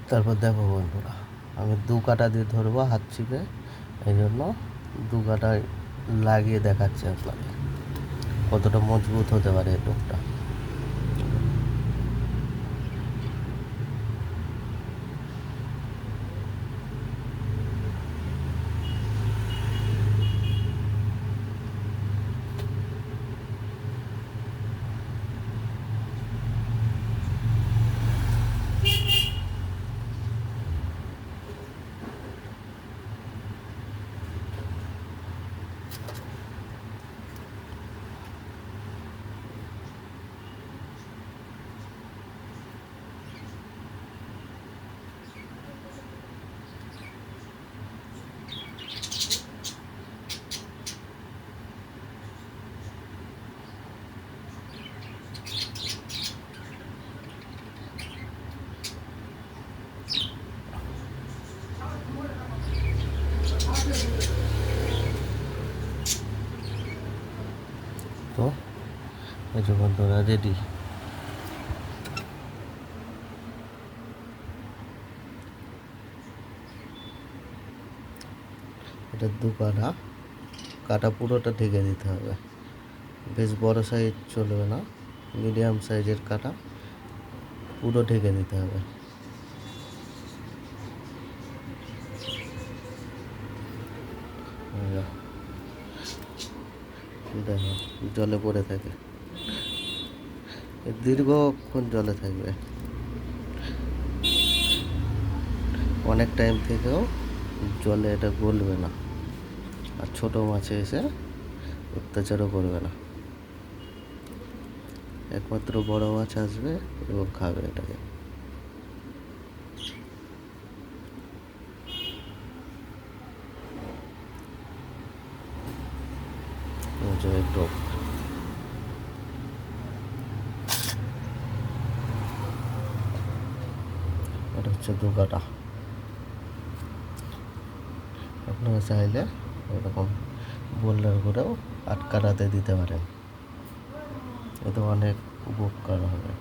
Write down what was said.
তারপর দেখো বন্ধুরা, আমি 2 কাঁটা দিয়ে ধরবো হাত চিপে, এই জন্য 2 কাঁটায় লাগিয়ে দেখাচ্ছি আপনাদের কতটা মজবুত হতে পারে এই টোপটা। তো এই যে বন্ধুরা রেডি। এটা 2 কাটা পুরোটা ঢেকে দিতে হবে। বেশ বড় সাইজ চলবে না, মিডিয়াম সাইজের কাটা পুরো ঢেকে দিতে হবে। দেখো জলে পড়ে থাকে, দীর্ঘক্ষণ জলে থাকবে, অনেক টাইম থেকেও জলে এটা গলবে না, আর ছোট মাছে এসে অত্যাচারও করবে না। একমাত্র বড় মাছ আসবে এবং খাবে এটাকে। টোপ এটা হচ্ছে 2 কাটা। আপনারা চাইলে এরকম বোল্ডার করেও 8 কাটাতে দিতে পারেন, এতে অনেক উপকার হবে।